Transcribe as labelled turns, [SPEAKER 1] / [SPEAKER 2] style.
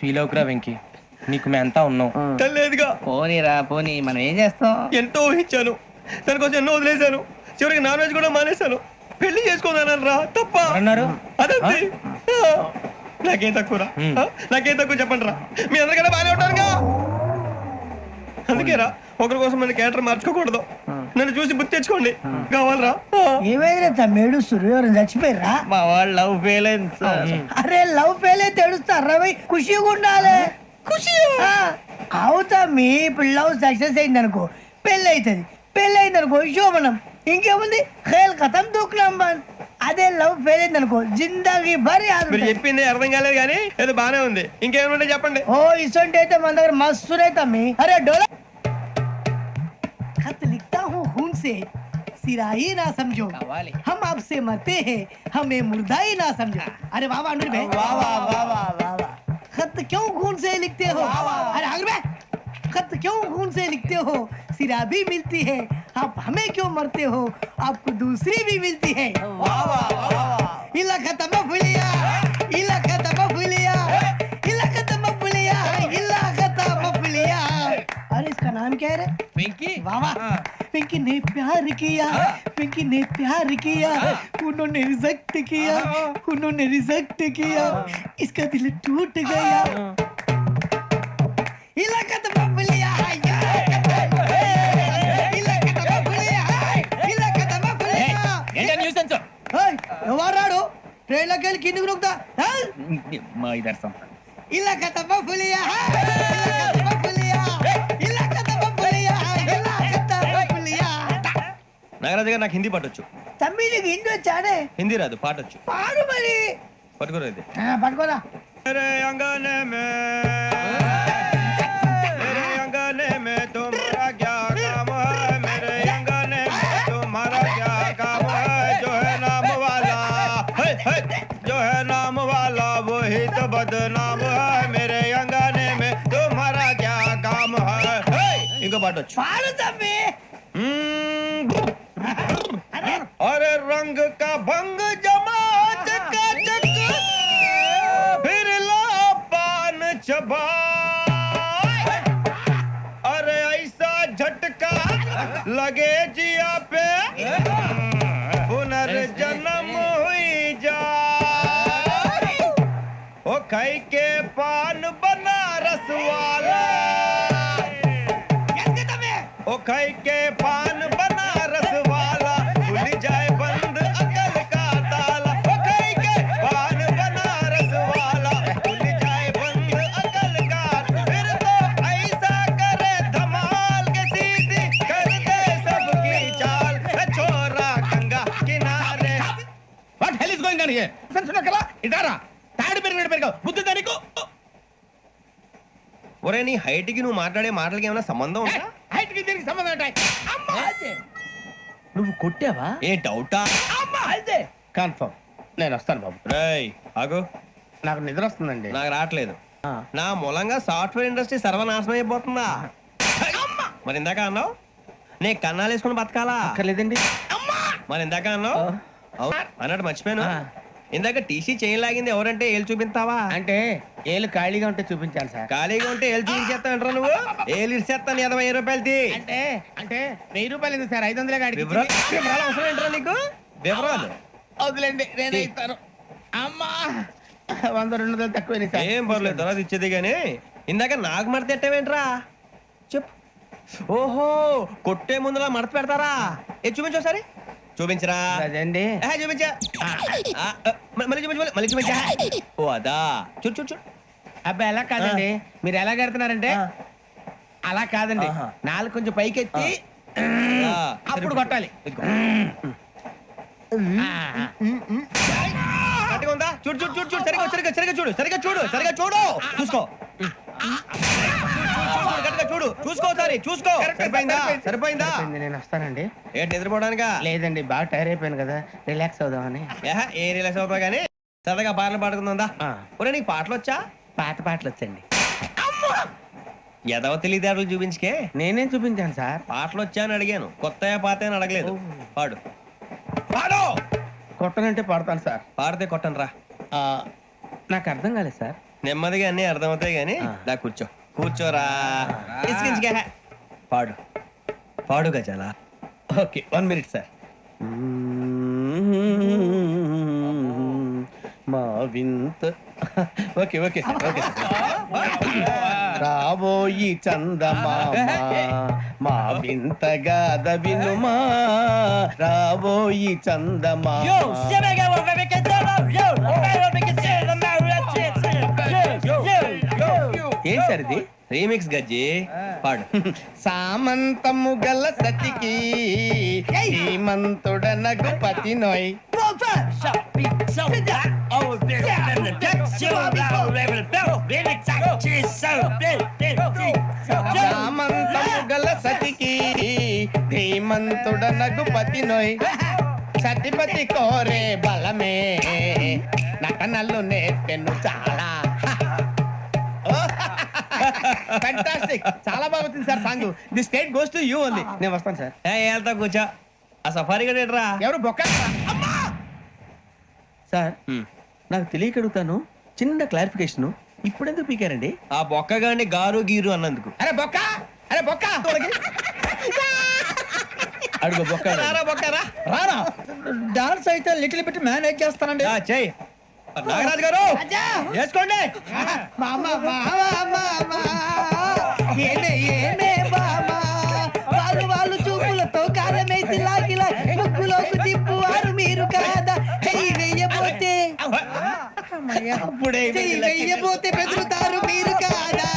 [SPEAKER 1] Feel అవుకురా Venky, నీకు మేమంతా ఉన్నాం.
[SPEAKER 2] లేదుగా.
[SPEAKER 3] పోనీరా పోనీ, మనం ఏం చేస్తాం?
[SPEAKER 2] ఎంతో ఊహించాను, దానికోసం ఎన్నో వదిలేశాను. చివరికి నాన్ వెజ్ కూడా మానేశాను. పెళ్లి చేసుకోదానని రా తప్ప
[SPEAKER 1] అన్నారు
[SPEAKER 2] అదంతే. నాకేం తక్కువరా? నాకేం తక్కువ చెప్పండి రా. మీ అందరికన్నా బాగానే ఉంటారుగా. అందుకేరా ఒకరి కోసం మన క్యారెక్టర్ మార్చుకోకూడదు. నన్ను చూసి గుర్తు తెచ్చుకోండి. కావాలరా?
[SPEAKER 4] ఏమైనా తమ్మేడు సూర్యవరం చచ్చిపోయిరా?
[SPEAKER 3] మా వాళ్ళు లవ్ ఫెయిల్ అయింది సార్.
[SPEAKER 4] అరే లవ్ ఫెయిల్ అయితే ఏడుస్తారా? ఖుషిగా ఉండాలి. ఖుషి అవుతా. మీ ఇప్పుడు లవ్ సక్సెస్ అయింది అనుకో, పెళ్ళి అవుతుంది. పెళ్ళి అయింది అనుకో శోభనం. ఇంకేముంది, ఖేల్ ఖతం దూకునాం బంద్. అదే లవ్ ఫెయిల్ అయింది అనుకో జిందాగీ భారీ.
[SPEAKER 2] మీరు చెప్పింది అర్థం కాలేదు కానీ ఏదో బానే ఉంది. ఇంకేమైనా చెప్పండి.
[SPEAKER 4] ఓ ఇసొంటి అయితే మన దగ్గర మస్తునే తమ్మి. అరే డోలా खत लिखता हूँ खून से, सिरा ही ना समझो, हम आपसे मरते हैं, हमें मुर्दा ही ना समझो. अरे वाह वाह अनुर भाई, वाह वाह वाह वाह वाह वाह. खत क्यों खून से लिखते हो? अरे अनुर भाई, खत क्यों खून से लिखते हो? सिरा भी मिलती है, आप हमें क्यों मरते हो? आपको दूसरी भी मिलती है. वाह वाह वाह. इला खत्म फुलिया, इला खत्म फुलिया, इला खत्म फुलिया, इला खत्म फुलिया. अरे इसका नाम क्या है रे?
[SPEAKER 3] వెంకీ.
[SPEAKER 4] वाह वाह. पिंकी ने प्यार किया, पिंकी ने प्यार किया, उन्होंने रिजेक्ट किया, उन्होंने रिजेक्ट किया, इसका दिल टूट गया. इलाका तो बबलिया है, इलाका तो बबलिया है, इलाका तो बबलिया.
[SPEAKER 3] ఏంటా న్యూసెన్స్?
[SPEAKER 4] ओए ఎవరాడు ట్రైన్ లోకి వెళ్ళి కిందికి నొక్కుతా.
[SPEAKER 3] మా ఇదర్సం.
[SPEAKER 4] ఇలాకా तो बबलिया है, इलाका तो बबलिया, इलाका तो बबलिया है, इलाका तो बबलिया.
[SPEAKER 2] నాగరాజు గారు నాకు హిందీ పాటొచ్చు.
[SPEAKER 4] తమ్మి నీకు హిందీ వచ్చానే?
[SPEAKER 2] హిందీ రాదు, పాటొచ్చు.
[SPEAKER 4] పాడు మరి.
[SPEAKER 2] పట్టుకోరా ఇది.
[SPEAKER 4] పట్టుకోరా.
[SPEAKER 2] मेरे अंगने में, मेरे अंगने में तुम्हारा क्या काम है? मेरे अंगने में तुम्हारा क्या काम है? जो है नाम वाला, जो है नाम वाला वही तो बदनाम है. मेरे अंगने में तुम्हारा क्या काम है? इनको पाटो.
[SPEAKER 4] పాడు తమ్మి.
[SPEAKER 2] अरे रंग का भंग जमा चकाचक, फिर ला पान चबा. अरे ऐसा झटका लगे जिया पे, पुनर्जन्म हुई जा. ओ खाई के पान बनारस वाला, ओ खाई के पान बनारस वाला, खुल जाए बंद अकल का ताला. ओ खाई के पान बनारस वाला, खुल जाए बंद अकल का. फिर तो ऐसा करे धमाल के सीधी कर दे सबकी चाल. छोरा गंगा किनारे.
[SPEAKER 3] What hell is going on here? సున్నా కలా ఇటారా తాడి పెరిగావు బుద్ధి దానికి.
[SPEAKER 2] ఒరే నీ హైట్ కి నువ్వు మాట్లాడే మాటలకి ఏమైనా సంబంధం ఉందా?
[SPEAKER 3] హైట్ కి దీనికి సంబంధం ఉంటాయి. అమ్మా
[SPEAKER 1] నువ్వు కొట్టావా?
[SPEAKER 2] ఏ డౌటా?
[SPEAKER 3] అమ్మా అయితే కన్ఫర్మ్ నేను వస్తాను బాబు.
[SPEAKER 2] రేయ్ ఆగు.
[SPEAKER 3] నాకు నిద్ర వస్తుందండి.
[SPEAKER 2] నాకు రావట్లేదు. నా మూలంగా సాఫ్ట్వేర్ ఇండస్ట్రీ సర్వనాశనం అయిపోతుందా? మరి ఇందాక అన్నావు నే కన్నాలు వేసుకుని బతకాలా?
[SPEAKER 3] అక్కర్లేదండి.
[SPEAKER 2] మరి ఇందాక అన్నావు అన్నట్టు మర్చిపోయాను. ఇందాక టీసీ చేయి లాగింది ఎవరంటే ఏళ్ళు చూపిస్తావా?
[SPEAKER 3] అంటే ఏళ్ళు ఖాళీగా ఉంటే చూపించాలి సార్.
[SPEAKER 2] ఖాళీగా ఉంటే ఏళ్ళు చూపించేస్తానంటారా నువ్వు? ఏళ్ళు ఇచ్చేస్తాను 20 రూపాయలది.
[SPEAKER 3] అంటే అంటే 1000 రూపాయలు ఎందుకు సార్? 500 గాడికి
[SPEAKER 2] వివరాలు అవసరం ఏంటరా నీకు? వివరాలు
[SPEAKER 3] వదిలేండి, నేనే ఇస్తాను. అమ్మా 100 200 తక్కువ సార్.
[SPEAKER 2] ఏం పర్లేదు, తర్వాత ఇచ్చేది. కానీ ఇందాక నాకు మడత ఎట్టవేంట్రా చెప్పు. ఓహో కొట్టే ముందులా మడత పెడతారా? ఏ చూపించు ఒకసారి. చూపించరా?
[SPEAKER 3] అదండి.
[SPEAKER 2] చూపించా. మళ్ళీ చూపించు, మళ్ళీ చూపించా. ఓ అదా. చూడు చూడు చూడు.
[SPEAKER 3] అబ్బాయి ఎలా కాదండి, మీరు ఎలా కడుతున్నారంటే అలా కాదండి. నాలుగు కొంచెం పైకెత్తి అప్పుడు కొట్టాలి.
[SPEAKER 2] గట్టిగా ఉందా? చూడు చూడు చూడు చూడు. సరిగా సరిగా సరిగా చూడు, సరిగా చూడు, సరిగా చూడు. చూసుకో, గట్టిగా చూడు, చూసుకో ఒకసారి చూసుకో. సరిపోయిందా? సరిపోయిందా?
[SPEAKER 3] నేను వస్తానండి.
[SPEAKER 2] ఏంటి నిద్రపోవడానికా?
[SPEAKER 3] లేదండి, బాగా టైర్ అయిపోయాను కదా, రిలాక్స్ అవుదామని.
[SPEAKER 2] ఏ రిలాక్స్ అవుతావు కానీ సరదాగా పాటలు పాడుకుందా? ఒరే నీకు పాటలు వచ్చా?
[SPEAKER 3] పాత పాటలు వచ్చండి.
[SPEAKER 2] ఎదవ తెలివితేటలు చూపించుకే.
[SPEAKER 3] నేనేం చూపించాను సార్?
[SPEAKER 2] పాటలు వచ్చా అని అడిగాను, కొత్త పాత అని అడగలేదు. పాడు పాడు.
[SPEAKER 3] కొట్టనంటే పడతాను సార్.
[SPEAKER 2] పాడితే కొట్టను రా.
[SPEAKER 3] నాకు అర్థం కాలేదు సార్.
[SPEAKER 2] నెమ్మదిగా అన్ని అర్థమవుతాయి గానీ దా కూర్చో కూర్చోరా ఇసుకించుకే. పాడు పాడు గజాల.
[SPEAKER 3] Okay 1 minute sir. మా వింత ఓకే ఓకే సార్ ఓకే రాబోయి చందమామ మా వింతగా వినుమా రాబోయి చందమామ. ఏం సార్ ఇది?
[SPEAKER 2] రీమిక్స్ గజ్జి పాడు.
[SPEAKER 3] సామంతము గల సతికి హేమంతుడనగు పతి నోయ్. సామంతము గల సతికి ధీమంతుడనగు పతి నోయ్. సతిపతి కోరే బలమే నటనలు నేర్పెను చాలా. ఫ్యాంటాస్టిక్, చాలా బాగా వచ్చింది sir song. The state goes to you only. నేను వస్తాను సార్.
[SPEAKER 2] వెళ్తా కూర్చో. ఆ సఫారీ గడేట్రా.
[SPEAKER 3] ఎవరు బొక్క సార్? నాకు తెలియక అడుగుతాను, చిన్న క్లారిఫికేషన్. ఇప్పుడెందుకు పీకారండి?
[SPEAKER 2] ఆ బొక్క గాని గారు గీరు అన్నందుకు.
[SPEAKER 3] అరే బొక్క, అరే బొక్క అడుగు బొక్క. రారా బొక్క రా. రారా డాన్స్ అయితే లిటిల్ బిట్ మేనేజ్ చేస్తానండి.
[SPEAKER 2] చెయ్యి నాగరాజు గారు వేసుకోండి.
[SPEAKER 4] మామా మామా మామా ఏమే ఏమే మామా వాళ్ళు చూపులతో కాలమేసి లాగిలా ముక్కులోకి తిప్పువారు మీరు కాదా? చెయ్యి వెయ్యబోతే
[SPEAKER 3] అప్పుడే
[SPEAKER 4] చెయ్యి వెయ్యబోతే బెదురుతారు మీరు కాదా?